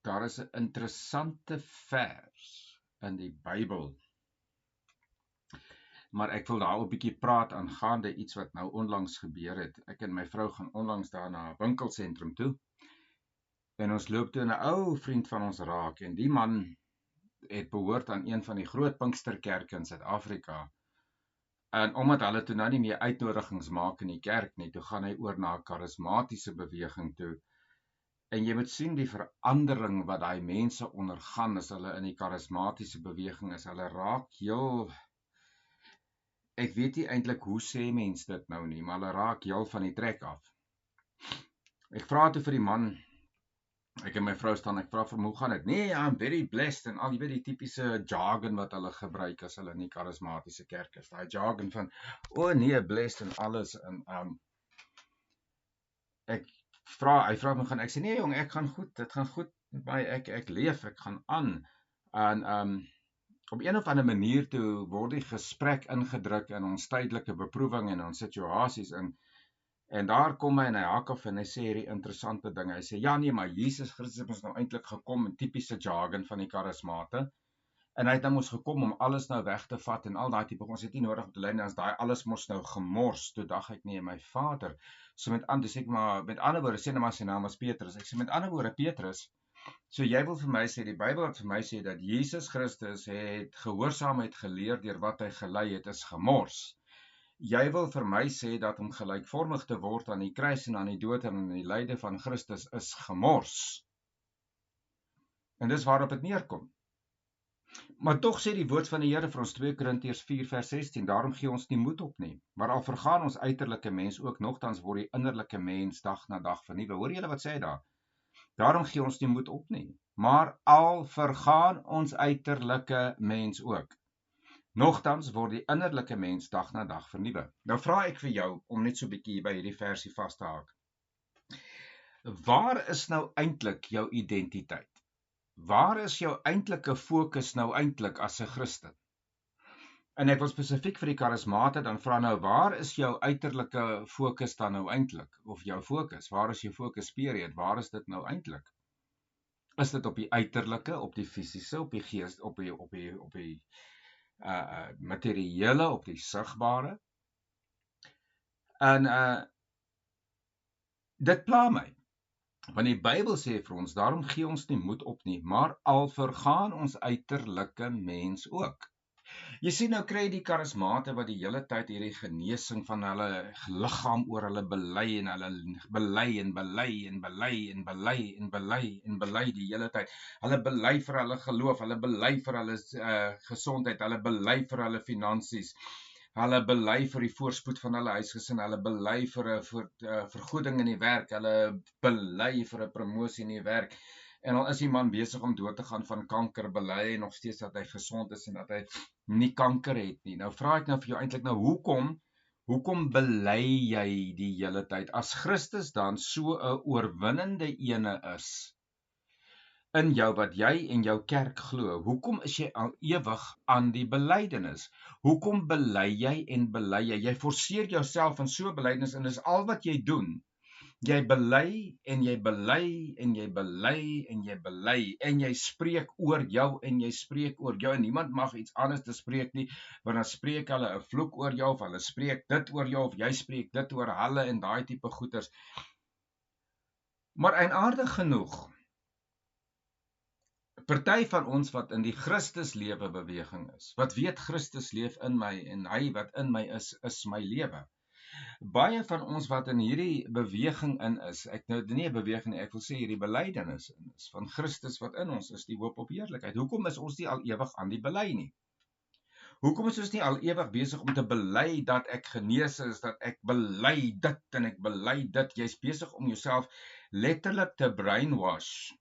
Daar is 'n interessante vers in die Bybel, maar ek wil daar 'n bietjie praat aangaande iets wat nou onlangs gebeur het. Ek en my vrou gaan onlangs daar na 'n winkelsentrum toe, en ons loop toe 'n ou vriend van ons raak, en die man het behoort aan een van die groot Pinksterkerke in Suid-Afrika. En omdat hulle toe nou nie meer uitnodigings maak in die kerk nie, toe gaan hy oor na 'n karismatiese beweging toe. En jy moet sien die verandering wat daai mense ondergaan as hulle in die karismatiese beweging is. Hulle raak heel, ek weet nie eintlik hoe sê mens dit nou nie, maar hulle raak heel van die trek af. Ek vra toe vir die man, ek en my vrou staan, ek vra vir hom, hoe gaan dit? Nee, I'm very blessed, en al jy weet die tipiese jargon wat hulle gebruik as hulle in die karismatiese kerk is. Daai jargon van, nee, blessed en alles, en hy vra my, ek sê, nee jong, ek gaan goed, dit gaan goed met my, ek leef, ek gaan aan. En op een of ander manier toe word die gesprek ingedruk in ons tydelike beproewing en ons situasies, en daar kom hy en hy hak af en hy sê hierdie interessante ding. Hy sê, ja nee, maar Jesus Christus het ons nou eintlik gekom in tipiese jargon van die karismate, en hy het nou ons gekom om alles nou weg te vat en al daai tipe, ons het nie nodig om te lei, as daai alles mos nou gemors. Toe dag ek, nee, my Vader. So met ander woorde, sê nou maar sy naam was Petrus. Ek sê met ander woorde, Petrus, so jy wil vir my sê, die Bybel het vir my sê dat Jesus Christus het gehoorsaamheid geleer deur wat hy gelei het is gemors. Jy wil vir my sê dat om gelykvormig te word aan die kruis en aan die dood en aan die lyde van Christus is gemors. En dis waarop dit neerkom. Maar tog sê die woord van die Here vir ons 2 Korintiërs 4 vers 16, daarom gee ons nie moed op nie, maar al vergaan ons uiterlike mens ook, nogtans word die innerlike mens dag na dag vernuwe. Hoor julle wat sê hy daar? Daarom gee ons nie moed op nie, maar al vergaan ons uiterlike mens ook, nogtans word die innerlike mens dag na dag vernuwe. Nou vra ek vir jou om net so 'n bietjie by hierdie versie vas te haak. Waar is nou eintlik jou identiteit? Waar is jou eintlike fokus nou eintlik as 'n Christen? En ek wil spesifiek vir die karismate dan vra nou, waar is jou uiterlike fokus dan nou eintlik? Of jou fokus, waar is jou fokus period? Waar is dit nou eintlik? Is dit op die uiterlike, op die fisiese, op die gees, op die materiële, op die sigbare? En dit pla my, want die Bybel sê vir ons, daarom gee ons nie moed op nie, maar al vergaan ons uiterlike mens ook. Jy sien, nou kry jy die karismate wat die hele tyd hierdie genesing van hulle liggaam oor hulle bely, en hulle bely en bely en bely en bely en bely en bely die hele tyd. Hulle bely vir hulle geloof, hulle bely vir hulle gesondheid, hulle bely vir hulle finansies, hulle bely vir die voorspoed van hulle huisgesin, hulle bely vir 'n vergoeding in die werk, hulle bely vir 'n promosie in die werk. En al is die man besig om dood te gaan van kanker, bely hy nog steeds dat hy gesond is en dat hy nie kanker het nie. Nou vra ek nou vir jou eintlik, nou hoekom bely jy die hele tyd? As Christus dan so 'n oorwinnende ene is in jou wat jy en jou kerk glo, hoekom is jy al ewig aan die belydenis? Hoekom bely jy en bely jy? Jy forceer jouself in so 'n belydenis, en dis al wat jy doen. Jy bely en jy bely en jy bely en jy bely, en jy spreek oor jou en jy spreek oor jou, en niemand mag iets anders te spreek nie, want dan spreek hulle 'n vloek oor jou, of hulle spreek dit oor jou, of jy spreek dit oor hulle, en daai tipe goeters. Maar eienaardig genoeg, party van ons wat in die Christuslewe beweging is, wat weet Christus leef in my, en hy wat in my is my lewe. Baie van ons wat in hierdie beweging in is, ek nou nie 'n beweging nie, ek wil sê hierdie belydenis in is, van Christus wat in ons is, die hoop op heerlikheid. Hoekom is ons nie al ewig aan die bely nie? Hoekom is ons nie al ewig besig om te bely dat ek genees is, dat ek bely dit en ek bely dit? Jy's besig om jouself letterlik te brainwash,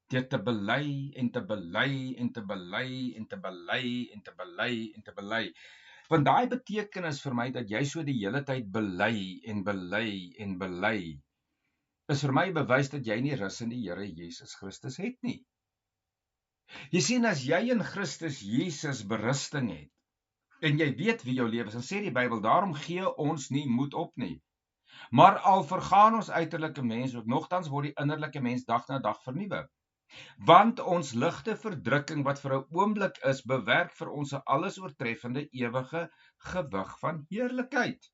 deur te bely en te bely en te bely en te bely en te bely en te bely. Want daai betekenis vir my dat jy so die hele tyd bely en bely en bely, is vir my bewys dat jy nie rus in die Here Jesus Christus het nie. Jy sien, as jy in Christus Jesus berusting het, en jy weet wie jou lewe is, dan sê die Bybel, daarom gee ons nie moed op nie. Maar al vergaan ons uiterlike mens ook, nogtans word die innerlike mens dag na dag vernuwe. Want ons ligte verdrukking wat vir 'n oomblik is, bewerk vir ons 'n alles oortreffende ewige gewig van heerlikheid.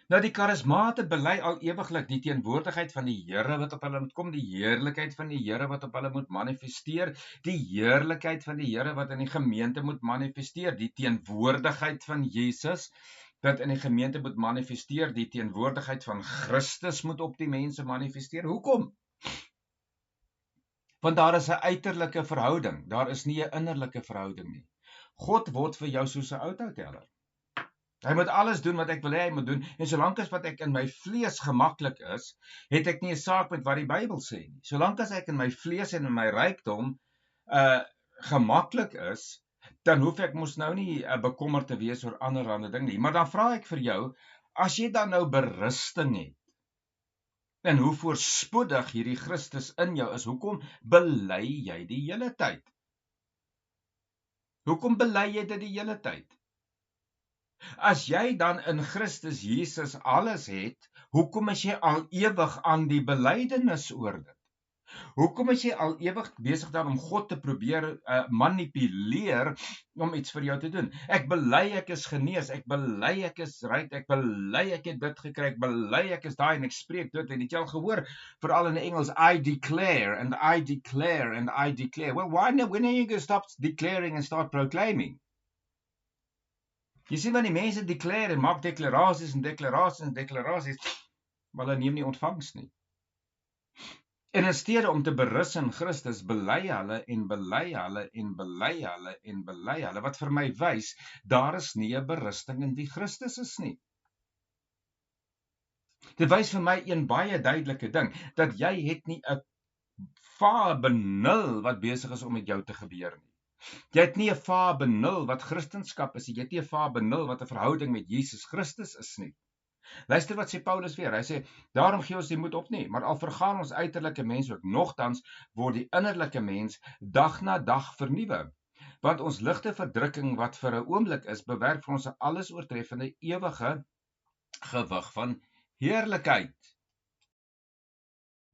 Nou die karismate bely al ewiglik die teenwoordigheid van die Here wat op hulle moet kom, die heerlikheid van die Here wat op hulle moet manifesteer, die heerlikheid van die Here wat in die gemeente moet manifesteer, die teenwoordigheid van Jesus wat in die gemeente moet manifesteer, die teenwoordigheid van Christus moet op die mense manifesteer. Hoekom? Want daar is 'n uiterlike verhouding, daar is nie 'n innerlike verhouding nie. God word vir jou soos 'n oudhouteller. Hy moet alles doen wat ek wil hê hy moet doen, en solank as wat ek in my vlees gemaklik is, het ek nie 'n saak met wat die Bybel sê nie. Solank as ek in my vlees en in my rykdom gemaklik is, dan hoef ek mos nou nie bekommerd te wees oor allerlei dinge nie. Maar dan vra ek vir jou, as jy dan nou berusting het, en hoe voorspoedig hierdie Christus in jou is, hoekom bely jy die hele tyd? Hoekom bely jy dit die hele tyd? As jy dan in Christus Jesus alles het, hoekom is jy al ewig aan die belydenis oor dit? Hoekom is jy al ewig besig dan om God te probeer manipuleer om iets vir jou te doen? Ek bely ek is genees, ek bely ek is ryk, ek bely ek het dit gekry, ek bely ek is daai en ek spreek dit, en het jy al gehoor, veral in Engels, I declare and I declare and I declare. Well, when are you going to stop declaring and start proclaiming? Jy sien, wanneer die mense declare en maak deklarasies en deklarasies en deklarasies, maar hulle neem nie ontvangs nie. En in steede om te berus in Christus, bely hulle en bely hulle en bely hulle en bely hulle, wat vir my wys, daar is nie 'n berusting in wie Christus is nie. Dit wys vir my een baie duidelike ding, dat jy het nie 'n vaar-benul wat besig is om met jou te gebeur nie. Jy het nie 'n vaar-benul wat Christendom is nie, jy het nie 'n vaar-benul wat 'n verhouding met Jesus Christus is nie. Luister wat sê Paulus weer, hy sê, daarom gee ons die moed op nie, maar al vergaan ons uiterlike mens ook, nogtans word die innerlike mens dag na dag vernuwe. Want ons ligte verdrukking wat vir 'n oomblik is, bewerk vir ons 'n alles oortreffende ewige gewig van heerlikheid.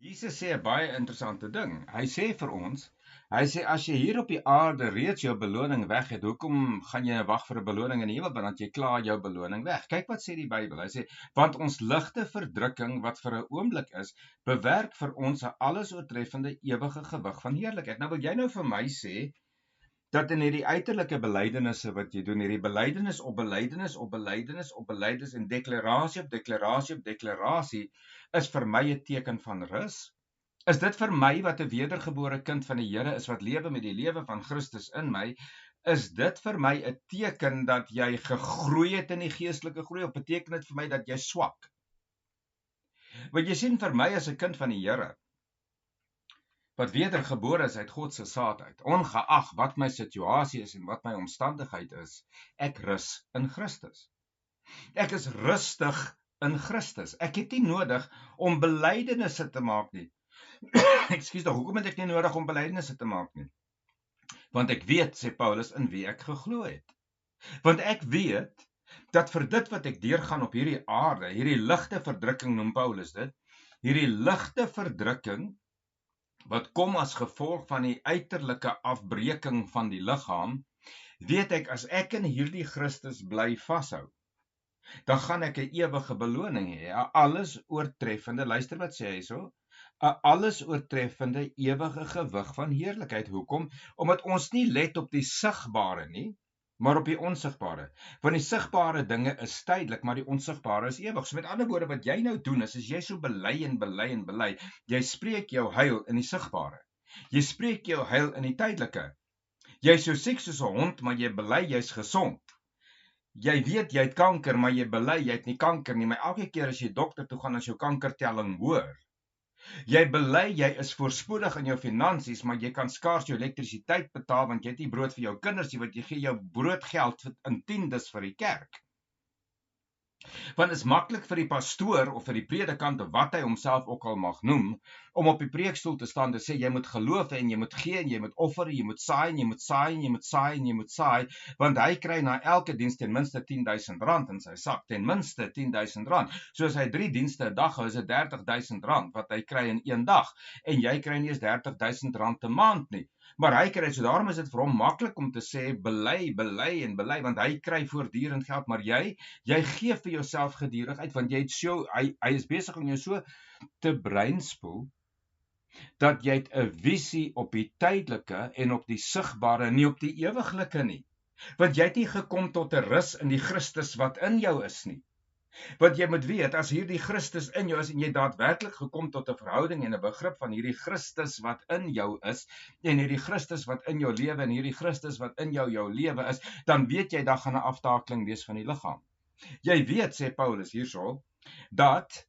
Jesus sê 'n baie interessante ding. Hy sê vir ons, hy sê, as jy hier op die aarde reeds jou beloning weg het, hoekom gaan jy wag vir 'n beloning in die hemel, want jy klaar jou beloning weg? Kyk wat sê die Bybel. Hy sê, want ons ligte verdrukking wat vir 'n oomblik is, bewerk vir ons 'n alles oortreffende ewige gewig van heerlikheid. Nou wil jy nou vir my sê, dat in hierdie uiterlike belydenisse wat jy doen, hierdie belydenis op belydenis op belydenis op belydenis en deklarasie op deklarasie op deklarasie, is vir my 'n teken van rus? Is dit vir my wat 'n wedergebore kind van die Here is, wat lewe met die lewe van Christus in my, is dit vir my 'n teken dat jy gegroei het in die geestelike groei, of beteken dit vir my dat jy swak? Want jy sien, vir my as 'n kind van die Here, wat wedergebore is uit God se saad uit, ongeag wat my situasie is en wat my omstandigheid is, ek rus in Christus. Ek is rustig in Christus. Ek het nie nodig om belydenisse te maak nie. Ekskuus tog, hoekom het ek nie nodig om belydenisse te maak nie? Want ek weet, sê Paulus, in wie ek geglo het. Want ek weet dat vir dit wat ek deurgaan op hierdie aarde, hierdie ligte verdrukking noem Paulus dit, hierdie ligte verdrukking wat kom as gevolg van die uiterlike afbreking van die liggaam, weet ek, as ek in hierdie Christus bly vashou, dan gaan ek 'n ewige beloning hê, 'n alles oortreffende, luister wat sê hy so, 'n alles oortreffende ewige gewig van heerlikheid. Hoekom? Omdat ons nie let op die sigbare nie, maar op die onsigbare. Want die sigbare dinge is tydelik, maar die onsigbare is ewig. So met ander woorde, wat jy nou doen is, as jy so bely en bely en bely, jy spreek jou heil in die sigbare. Jy spreek jou heil in die tydelike. Jy is so siek soos 'n hond, maar jy bely jy's gesond. Jy weet jy het kanker, maar jy bely jy het nie kanker nie, maar elke keer as jy dokter toe gaan, is jou kankertelling hoër. Jy bely jy is voorspoedig in jou finansies, maar jy kan skaars jou elektrisiteit betaal, want jy het nie brood vir jou kinders nie, want jy gee jou broodgeld in tiendes vir die kerk. Want het is maklik vir die pastoor of vir die predikant of wat hy homself ook al mag noem, om op die preekstoel te staan en sê jy moet geloof hê en jy moet gee en jy moet offer, jy moet saai en jy moet saai en jy moet saai en jy moet saai, want hy kry na elke diens ten minste R10,000 in sy sak, ten minste R10,000. So as hy 3 dienste 'n dag hou, is dit R30,000 wat hy kry in een dag, en jy kry nie eens R30,000 'n maand nie. Maar hy kry, so daarom is dit vir hom maklik om te sê bely, bely en bely, want hy kry voortdurend geld, maar jy gee vir jouself gedurig uit, want jy het so, hy is besig om jou so te breinspoel, dat jy 'n visie op die tydelike en op die sigbare, nie op die ewiglike nie. Want jy het nie gekom tot 'n rus in die Christus wat in jou is nie. Want jy moet weet, as hierdie Christus in jou is en jy daadwerklik gekom tot 'n verhouding en 'n begrip van hierdie Christus wat in jou is, en hierdie Christus wat in jou lewe en hierdie Christus wat in jou lewe is, dan weet jy daar gaan 'n aftakeling wees van die liggaam. Jy weet, sê Paulus hierso, dat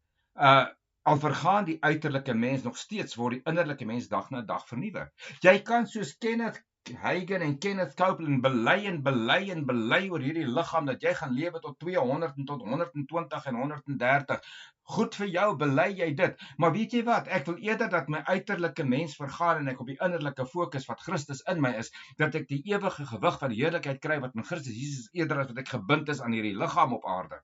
al vergaan die uiterlike mens, nog steeds word die innerlike mens dag na dag vernuwe. Jy kan soos Kenneth Hagin en Kenneth Copeland bely en bely en bely oor hierdie liggaam, dat jy gaan lewe tot 200 en tot 120 en 130. Goed vir jou, bely jy dit. Maar weet jy wat, ek wil eerder dat my uiterlike mens vergaan en ek op die innerlike fokus wat Christus in my is, dat ek die ewige gewig van die heerlikheid kry wat in Christus Jesus, eerder as wat ek gebind is aan hierdie liggaam op aarde.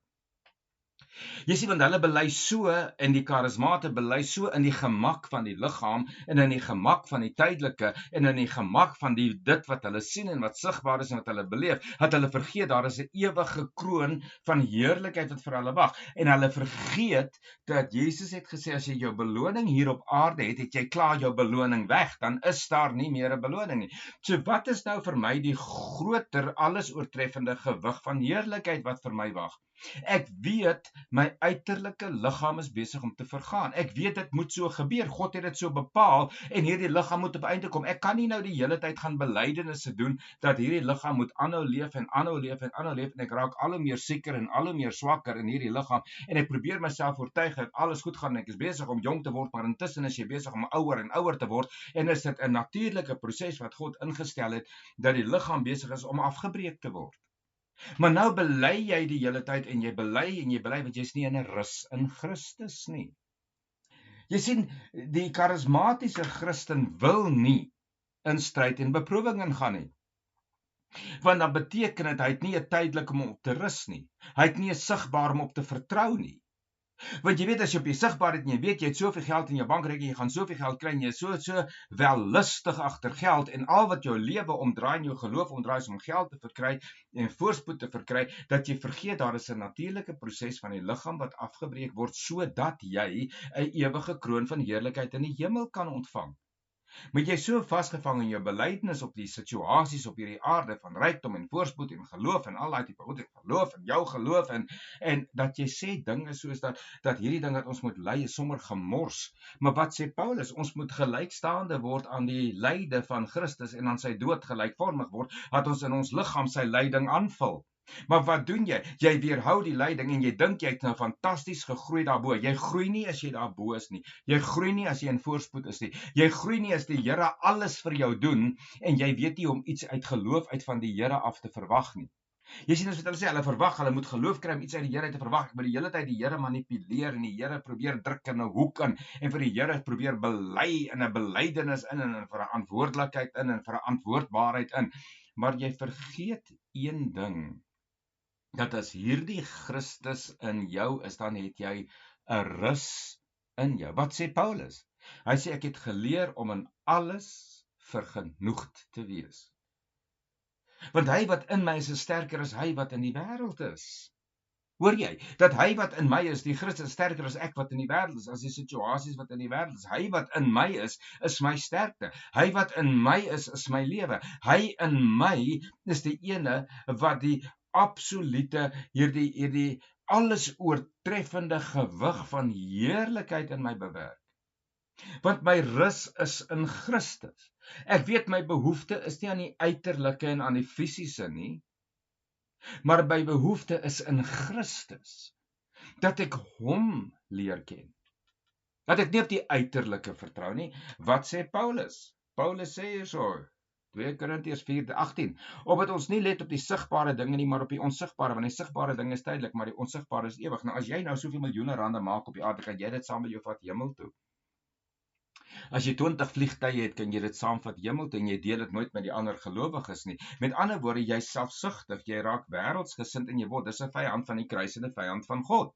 Jy sien, want hulle bely so, en die karismate bely so in die gemak van die liggaam, en in die gemak van die tydelike, en in die gemak van dit wat hulle sien en wat sigbaar is en wat hulle beleef, dat hulle vergeet daar is 'n ewige kroon van heerlikheid wat vir hulle wag. En hulle vergeet dat Jesus het gesê, as jy jou beloning hier op aarde het jy klaar jou beloning weg, dan is daar nie meer 'n beloning nie. So wat is nou vir my die groter, alles oortreffende gewig van heerlikheid wat vir my wag? Ek weet my uiterlike liggaam is besig om te vergaan. Ek weet dit moet so gebeur. God het dit so bepaal en hierdie liggaam moet op einde kom. Ek kan nie nou die hele tyd gaan belydenisse doen dat hierdie liggaam moet aanhou leef en aanhou leef en aanhou leef, en ek raak al hoe meer sieker en al hoe meer swakker in hierdie liggaam, en ek probeer myself oortuig dat alles goed gaan en ek is besig om jong te word, maar intussen is jy besig om ouer en ouer te word, en is dit 'n natuurlike proses wat God ingestel het dat die liggaam besig is om afgebreek te word. Maar nou bely jy die hele tyd en jy bely, want jy's nie in 'n rus in Christus nie. Jy sien, die karismatiese Christen wil nie in stryd en beproewing ingaan nie. Want dan beteken dit hy het nie 'n tydelik om op te rus nie. Hy het nie 'n sigbaar om op te vertrou nie. Want jy weet, as jy op die sigbaarheid en jy weet jy het soveel geld in jou bankrekening, jy gaan soveel geld kry en jy is so wellustig agter geld, en al wat jou lewe omdraai en jou geloof omdraai is om geld te verkry en voorspoed te verkry, dat jy vergeet daar is 'n natuurlike proses van die liggaam wat afgebreek word sodat jy 'n ewige kroon van heerlikheid in die hemel kan ontvang. Moet jy so vasgevang in jou belydenis op die situasies op hierdie aarde van rykdom en voorspoed en geloof en al daai tipe goed, geloof en jou geloof en dat jy sê dinge soos dat hierdie ding wat ons moet ly is sommer gemors. Maar wat sê Paulus? Ons moet gelykstaande word aan die lyde van Christus en aan sy dood gelykvormig word, dat ons in ons liggaam sy lyding aanvul. Maar wat doen jy? Jy weerhou die lyding en jy dink jy het nou fantasties gegroei daarbo. Jy groei nie as jy daarbo is nie. Jy groei nie as jy in voorspoed is nie. Jy groei nie as die Here alles vir jou doen en jy weet nie om iets uit geloof uit van die Here af te verwag nie. Jy sien, as wat hulle sê, hulle verwag, hulle moet geloof kry om iets uit die Here te verwag. Ek moet die hele tyd die Here manipuleer en die Here probeer druk in 'n hoek in en vir die Here probeer bely in 'n belydenis in en vir 'n verantwoordelikheid in en vir 'n antwoordbaarheid in. Maar jy vergeet een ding, dat as hierdie Christus in jou is, dan het jy 'n rus in jou. Wat sê Paulus? Hy sê, ek het geleer om in alles vergenoegd te wees. Want hy wat in my is sterker as hy wat in die wêreld is. Hoor jy, dat hy wat in my is, die Christus, sterker as ek wat in die wêreld is, as die situasies wat in die wêreld is. Hy wat in my is my sterkte. Hy wat in my is my lewe. Hy in my is die ene wat die absolute, hierdie alles oortreffende gewig van heerlikheid in my bewerk. Want my rus is in Christus. Ek weet my behoefte is nie aan die uiterlike en aan die fisiese nie, maar my behoefte is in Christus, dat ek hom leer ken. Dat ek nie op die uiterlike vertrou nie. Wat sê Paulus? Paulus sê hierso, 2 Korintiërs 4:18. Opdat ons nie let op die sigbare dinge nie, maar op die onsigbare, want die sigbare dinge is tydelik, maar die onsigbare is ewig. Nou as jy nou soveel miljoene rande maak op die aarde, gaan jy dit saam met jou vat hemel toe. As jy 20 vliegtye het, kan jy dit saamvat hemel toe en jy deel dit nooit met die ander gelowiges nie. Met ander woorde, jy is selfsugtig, jy raak wêreldsgesind en jy word dis 'n vyand van die kruis en 'n vyand van God.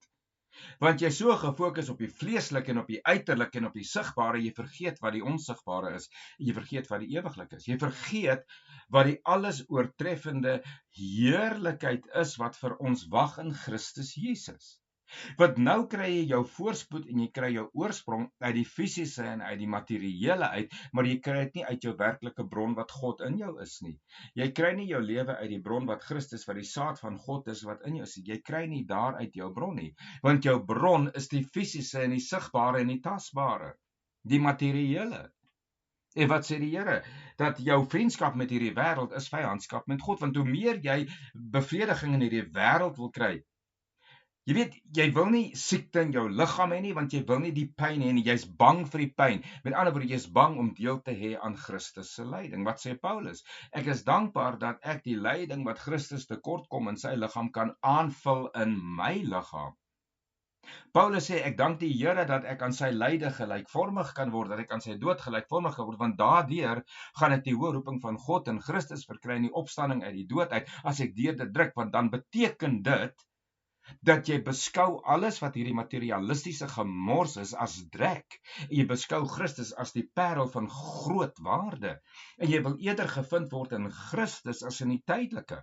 Want jy so gefokus op die vleeslike en op die uiterlike en op die sigbare, jy vergeet wat die onsigbare is. Jy vergeet wat die ewiglik is. Jy vergeet wat die alles oortreffende heerlikheid is wat vir ons wag in Christus Jesus. Want nou kry jy jou voorspoed en jy kry jou oorsprong uit die fisiese en uit die materiële uit, maar jy kry dit nie uit jou werklike bron wat God in jou is nie. Jy kry nie jou lewe uit die bron wat Christus, wat die saad van God is wat in jou is. Jy kry nie daar uit jou bron nie, want jou bron is die fisiese en die sigbare en die tasbare, die materiële. En wat sê die Here? Dat jou vriendskap met hierdie wêreld is vyandskap met God, want hoe meer jy bevrediging in hierdie wêreld wil kry, jy weet, jy wil nie siekte in jou liggaam hê nie, want jy wil nie die pyn hê nie, jy's bang vir die pyn. Met ander woorde, jy's bang om deel te hê aan Christus se lyding. Wat sê Paulus? Ek is dankbaar dat ek die lyding wat Christus tekort kom in sy liggaam kan aanvul in my liggaam. Paulus sê, ek dank die Here dat ek aan sy lyde gelykvormig kan word, dat ek aan sy dood gelykvormig kan word, want daardeur gaan ek die hoë roeping van God in Christus verkry in die opstanding uit die dood uit, as ek deur dit druk, want dan beteken dit dat jy beskou alles wat hierdie materialistiese gemors is as drek, en jy beskou Christus as die parel van groot waarde, en jy wil eerder gevind word in Christus as in die tydelike.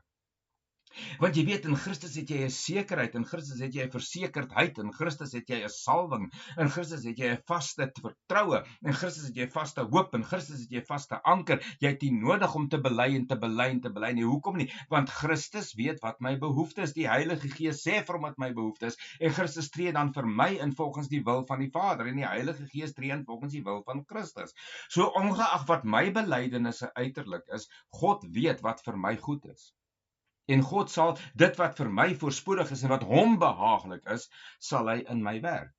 Want jy weet, in Christus het jy 'n sekerheid, in Christus het jy 'n versekerdheid, in Christus het jy 'n salwing, in Christus het jy 'n vaste vertroue, in Christus het jy vaste hoop, in Christus het jy vaste anker. Jy het nie nodig om te bely en te bely en te bely nie. Hoekom nie? Want Christus weet wat my behoefte is. Die Heilige Gees sê vir hom wat my behoefte is, en Christus tree dan vir my in volgens die wil van die Vader, en die Heilige Gees tree in volgens die wil van Christus. So ongeag wat my belydenisse uiterlik is, God weet wat vir my goed is. En God sal dit wat vir my voorspoedig is en wat hom behaaglik is, sal hy in my werk.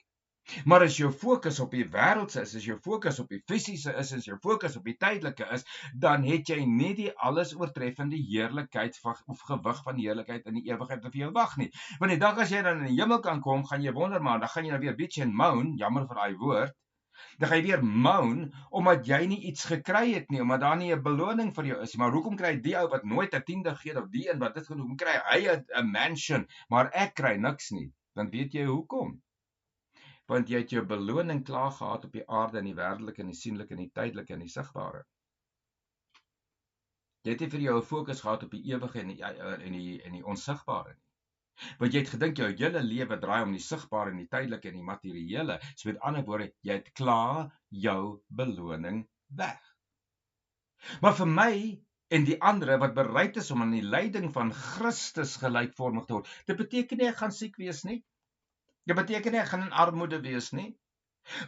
Maar as jou fokus op die wêreldse is, as jou fokus op die fisiese is, as jou fokus op die tydelike is, dan het jy nie die alles oortreffende heerlikheid of gewig van heerlikheid in die ewigheid vir jou wag nie. Want die dag as jy dan in die hemel kan kom, gaan jy wonder, maar dan gaan jy nou weer bitch en moan, jammer vir daai woord, dan gaan jy weer moan, omdat jy nie iets gekry het nie, omdat daar nie 'n beloning vir jou is. Maar hoekom kry die ou wat nooit 'n tiende gee, of die een wat dit genoem, kry hy 'n mansion, maar ek kry niks nie? Dan weet jy hoekom. Want jy het jou beloning klaar gehad op die aarde, in die wêreldelike, en die sienlike, en die tydelike, en die sigbare. Jy het nie vir jou 'n fokus gehad op die ewige en die onsigbare nie. Want jy het gedink jou hele lewe draai om die sigbare en die tydelike en die materiële. So met ander woorde, jy het klaar jou beloning weg. Maar vir my en die ander wat bereid is om aan die lyding van Christus gelykvormig te word, dit beteken nie ek gaan siek wees nie. Dit beteken nie ek gaan in armoede wees nie.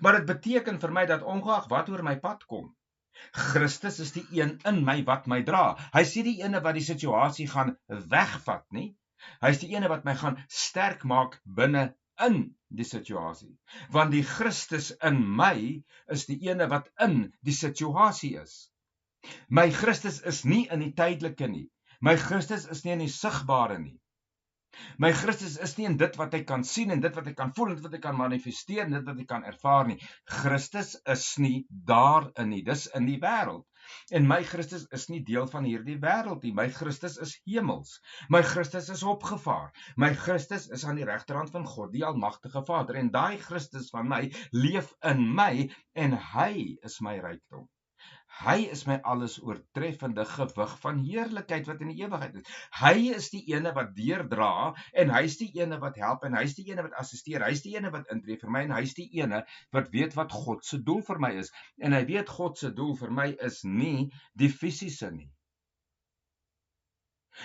Maar dit beteken vir my dat ongeag wat oor my pad kom, Christus is die een in my wat my dra. Hy is nie die ene wat die situasie gaan wegvat nie. Hy is die ene wat my gaan sterk maak binne in die situasie. Want die Christus in my is die ene wat in die situasie is. My Christus is nie in die tydelike nie. My Christus is nie in die sigbare nie. My Christus is nie in dit wat hy kan sien en dit wat hy kan voel en dit wat hy kan manifesteer en dit wat hy kan ervaar nie. Christus is nie daarin nie. Dis in die wêreld. En my Christus is nie deel van hierdie wêreld nie. My Christus is hemels. My Christus is opgevaar. My Christus is aan die regterhand van God, die almagtige Vader. En daai Christus van my leef in my en hy is my rykdom. Hy is my alles oortreffende gewig van heerlikheid wat in die ewigheid is. Hy is die ene wat deurdra en hy is die ene wat help en hy is die ene wat assisteer. Hy is die ene wat intree vir my en hy is die ene wat weet wat God se doel vir my is. En hy weet God se doel vir my is nie die fisiese nie.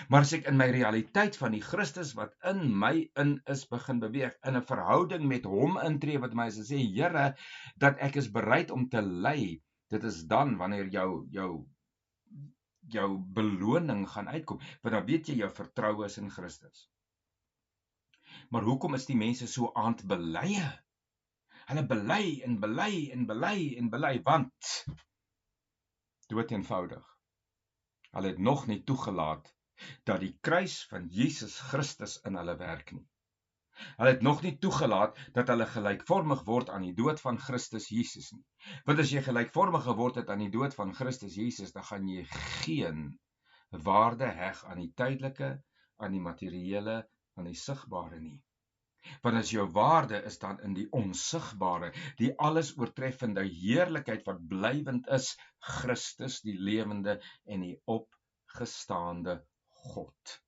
Maar as ek in my realiteit van die Christus wat in my in is begin beweeg, in 'n verhouding met hom intree wat my is en sê, Here, dat ek is bereid om te ly, dit is dan wanneer jou beloning gaan uitkom, want dan weet jy jou vertroue is in Christus. Maar hoekom is die mense so aandbelye? Hulle bely en bely en bely en bely, want dood eenvoudig. Hulle het nog nie toegelaat dat die kruis van Jesus Christus in hulle werk nie. Hulle het nog nie toegelaat dat hulle gelykvormig word aan die dood van Christus Jesus nie. Want as jy gelykvormig geword het aan die dood van Christus Jesus, dan gaan jy geen waarde heg aan die tydelike, aan die materiële, aan die sigbare nie. Want as jou waarde is dan in die onsigbare, die alles oortreffende heerlikheid wat blywend is, Christus, die lewende en die opgestaande God.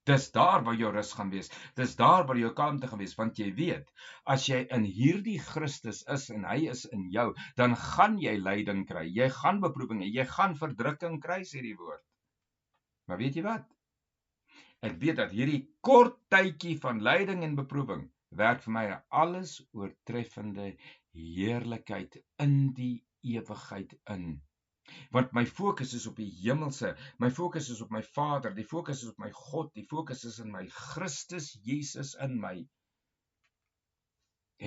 Dis daar waar jou rus gaan wees, dis daar waar jou kalmte gaan wees, want jy weet, as jy in hierdie Christus is en hy is in jou, dan gaan jy lyding kry, jy gaan beproewing, jy gaan verdrukking kry, sê die woord. Maar weet jy wat? Ek weet dat hierdie kort tydjie van lyding en beproewing werk vir my 'n alles oortreffende heerlikheid in die ewigheid in. Want my fokus is op die hemelse, my fokus is op my Vader, die fokus is op my God, die fokus is in my Christus Jesus in my.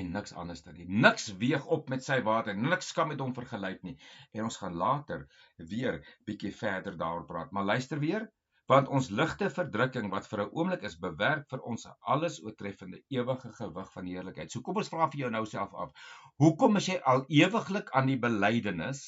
En niks anders dan nie. Niks weeg op met sy waarde, niks kan met hom vergelyk nie. En ons gaan later weer bietjie verder daaroor praat. Maar luister weer, want ons ligte verdrukking wat vir 'n oomblik is, bewerk vir ons 'n alles oortreffende ewige gewig van heerlikheid. So kom ons vra vir jou nou self af, hoekom is jy al ewiglik aan die belydenis?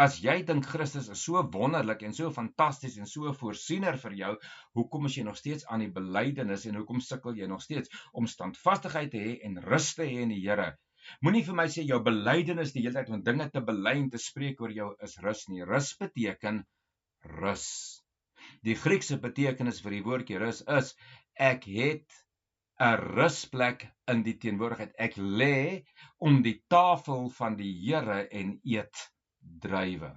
As jy dink Christus is so wonderlik en so fantasties en so 'n voorsiener vir jou, hoekom is jy nog steeds aan die belydenis en hoekom sukkel jy nog steeds om standvastigheid te hê en rus te hê in die Here? Moenie vir my sê jou belydenis die hele tyd om dinge te bely en te spreek oor jou is rus nie. Rus beteken rus. Die Griekse betekenis vir die woordjie rus is ek het 'n rusplek in die teenwoordigheid. Ek lê om die tafel van die Here en eet druiwe.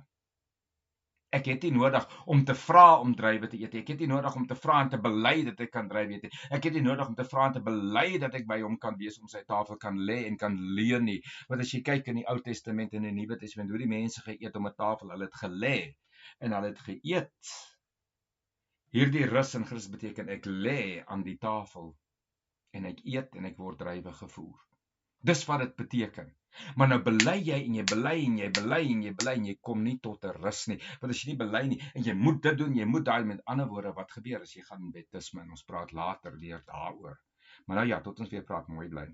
Ek het nie nodig om te vra om druiwe te eet. Ek het nie nodig om te vra en te bely dat ek kan druiwe eet. Ek het nie nodig om te vra en te bely dat ek by hom kan wees, om sy tafel kan lê en kan leun nie. Want as jy kyk in die Ou Testament en in die Nuwe Testament, hoe die mense geëet om 'n tafel, hulle het gelê en hulle het geëet. Hierdie rus in Christus beteken ek lê aan die tafel en ek eet en ek word druiwe gevoer. Dis wat dit beteken. Maar nou bely jy en jy bely en jy bely en jy bely en jy kom nie tot 'n rus nie. Want as jy nie bely nie en jy moet dit doen, jy moet daai, met ander woorde, wat gebeur as jy gaan in baptisme, en ons praat later weer daaroor. Maar nou ja, tot ons weer praat, mooi bly.